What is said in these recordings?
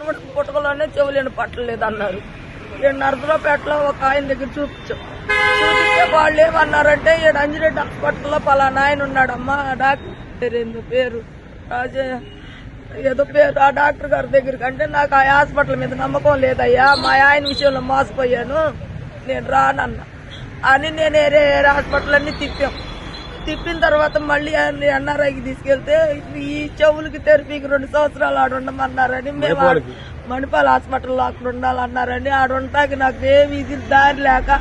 పుట్టకలోనే చెవులేని పట్టలేదు అన్నారు. నేను నరసరావుపేటలో ఒక ఆయన దగ్గర చూపిస్తే వాళ్ళు ఏమన్నారంటే ఈడ అంజిరెడ్డి హాస్పిటల్లో పలానా ఆయన ఉన్నాడమ్మా, డాక్టర్ పేరు రాజే ఏదో పేరు, ఆ డాక్టర్ గారి దగ్గరికి అంటే నాకు ఆ హాస్పిటల్ మీద నమ్మకం లేదయ్యా, మా ఆయన విషయంలో మోసపోయాను, నేను రానన్నా అని నేను వేరే హాస్పిటల్ అన్ని తిప్పిన తర్వాత మళ్ళీ ఎన్ఆర్ఐకి తీసుకెళ్తే ఈ చెవులకి థెరపీకి 2 సంవత్సరాలు ఆడ ఉండమన్నారని, మేము మణిపాల్ హాస్పిటల్లో అక్కడ ఉండాలన్నారని, ఆడ ఉంటాకి నాకు ఏమి ఇది దారి లేక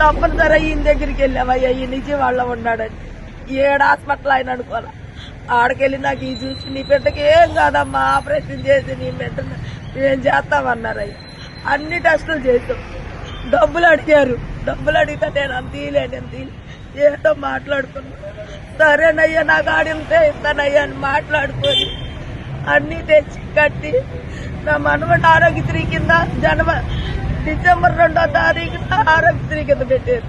తప్పనిసరి ఈయన దగ్గరికి వెళ్ళామయ్యా, ఈ నిజవాళ్ళ ఉన్నాడని. 7 హాస్పిటల్ ఆయన అనుకోవాలి. ఆడకెళ్ళి నాకు ఈ చూసి నీ బిడ్డకి ఏం కాదమ్మా, ఆపరేషన్ చేసి నీ బిడ్డను మేము చేస్తామన్నారు. అయ్యా అన్ని టెస్టులు చేసాం, డబ్బులు అడిగారు. డబ్బులు అడిగితే నేను అంత తీయలేను, ఏదో మాట్లాడుకున్నా. సరేనయ్యా నాకు ఆడితే ఇస్తానయ్యా అని మాట్లాడుకొని అన్ని తెచ్చి కట్టి నా మనవడి ఆరోగ్యశ్రీ కింద డిసెంబర్ 2వ తారీఖున ఆరోగ్యశ్రీ కింద పెట్టారు.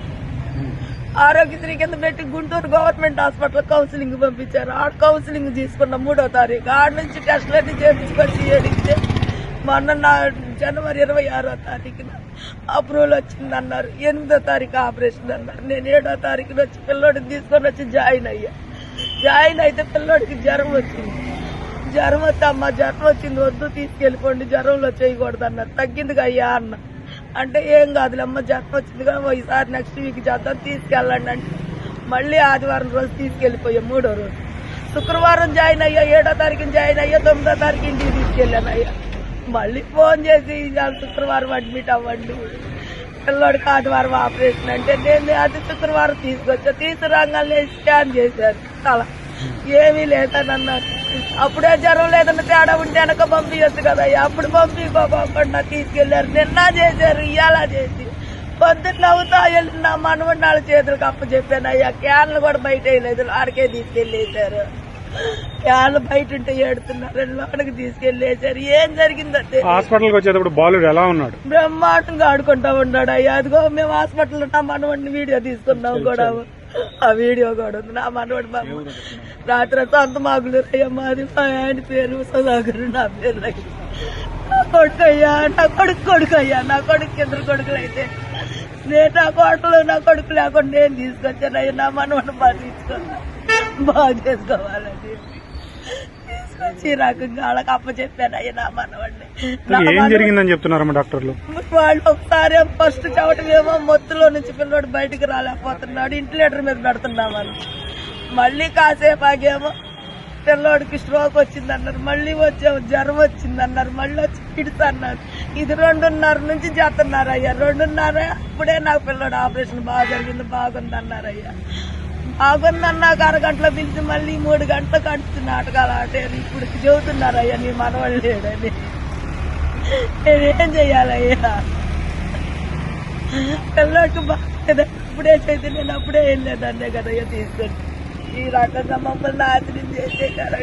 ఆరోగ్యశ్రీ కింద పెట్టి గుంటూరు గవర్నమెంట్ హాస్పిటల్ కౌన్సిలింగ్ పంపించారు. ఆడ కౌన్సిలింగ్ తీసుకున్న 3వ తారీఖు. ఆడ నుంచి టెస్టులన్నీ చేపించుకొచ్చి ఏడిస్తే మొన్న జనవరి 26వ తారీఖున అప్రూవల్ వచ్చిందన్నారు. 8వ తారీఖు ఆపరేషన్ అన్నారు. నేను 7వ తారీఖున వచ్చి పిల్లోడిని తీసుకొని వచ్చి జాయిన్ అయ్యా. జాయిన్ అయితే పిల్లోడికి జ్వరం వచ్చింది. జ్వరం వస్తే అమ్మ జ్వరం వచ్చింది, వద్దు తీసుకెళ్ళిపోండి, జ్వరంలో చేయకూడదు అన్నారు. తగ్గిందిగా అయ్యా అన్న అంటే ఏం కాదులే అమ్మ, జ్వరం వచ్చింది కదా ఈసారి నెక్స్ట్ వీక్ చేద్దాం తీసుకెళ్ళండి అంటే మళ్ళీ ఆదివారం రోజు తీసుకెళ్లిపోయా. 3వ రోజు శుక్రవారం జాయిన్ అయ్యా, 7వ తారీఖున జాయిన్ అయ్యా, 9వ తారీఖు ఇంటికి తీసుకెళ్ళాను అయ్యా. మళ్ళీ ఫోన్ చేసి శుక్రవారం అడ్మిట్ అవ్వండి, పిల్లోడికి ఆదివారం ఆపరేషన్ అంటే నేను అది శుక్రవారం తీసుకొచ్చా. తీసుకురాగానే స్కాన్ చేశారు, తల ఏమీ లేదని అన్నారు. అప్పుడే జ్వరం లేదన్న తేడా ఉంటే వెనక పంపించచ్చు కదా, అప్పుడు పంపించకుండా తీసుకెళ్లారు. నిన్న చేశారు, ఇవాళ చేసి పొద్దున్న అవుతా వెళ్ళి నా మనవడి వాళ్ళ చేతులకు అప్పచెప్పాను అయ్యా. క్యాన్లు కూడా బయట వేయలేదు, ఆడికే తీసుకెళ్లేసారు. క్యాన్లు బయట ఉంటే ఏడుతున్నారు, లోనికి తీసుకెళ్లేసారు. ఏం జరిగిందంటే హాస్పిటల్కి వచ్చేటప్పుడు బాలుడు ఎలా ఉన్నాడు? బ్రహ్మాండంగా ఆడుకుంటా ఉన్నాడు అయ్యా. అదిగో మేము హాస్పిటల్లో నా మనవడిని వీడియో తీసుకున్నాం కూడా, ఆ వీడియో కూడా ఉంది. నా మనవడి రాత్రి సొంత మాగులు అయ్యా, మాది మా ఆయన పేరు సుధాకర్, నా పేరు నా కొడుకు అయ్యా, నా కొడుకు అయ్యా. నా కొడుకు 2 కొడుకులు అయితే నేను నా కోటలు నా కొడుకు లేకుండా నేను తీసుకొచ్చాను అయ్యా. నా మనవడిని బాగా తీసుకున్నా, బాగా చేసుకోవాలని తీసుకొచ్చి రకంగా వాళ్ళకి అప్పచెప్పాను అయ్యా నా మనవాడిని. ఏం జరిగిందని చెప్తున్నారమ్మా డాక్టర్లు? వాళ్ళు ఒకసారి ఫస్ట్ చవటమేమో మొత్తులో నుంచి పిల్లడు బయటికి రాలేకపోతున్నాడు, ఇంటిలేటర్ మీద పెడుతున్నామని. మళ్ళీ కాసేపు ఆగేమో పిల్లోడికి స్ట్రోక్ వచ్చిందన్నారు. మళ్ళీ వచ్చాము, జ్వరం వచ్చిందన్నారు. మళ్ళీ వచ్చి కిడ్స్ అన్నారు. ఇది 2:30 నుంచి చేస్తున్నారు అయ్యా. 2:30 అప్పుడే నాకు పిల్లోడు ఆపరేషన్ బాగా జరిగింది, బాగుంది అన్నారు అయ్యా. బాగుందన్నాక అరగంటలో పిలిచి మళ్ళీ 3 గంటలకు అడిచి నాటకాలు ఆడారు. ఇప్పుడు చెబుతున్నారు అయ్యా నీ మనవాళ్ళు లేడని. నేనేం చెయ్యాలయ్యా? పిల్లడికి బాగా అప్పుడే చేసి నేను అప్పుడే వెళ్ళేదాన్నే కదయ్యా తీసుకొని. ఈ రకంగా మమ్మల్ని నాశనం చేసే కదా.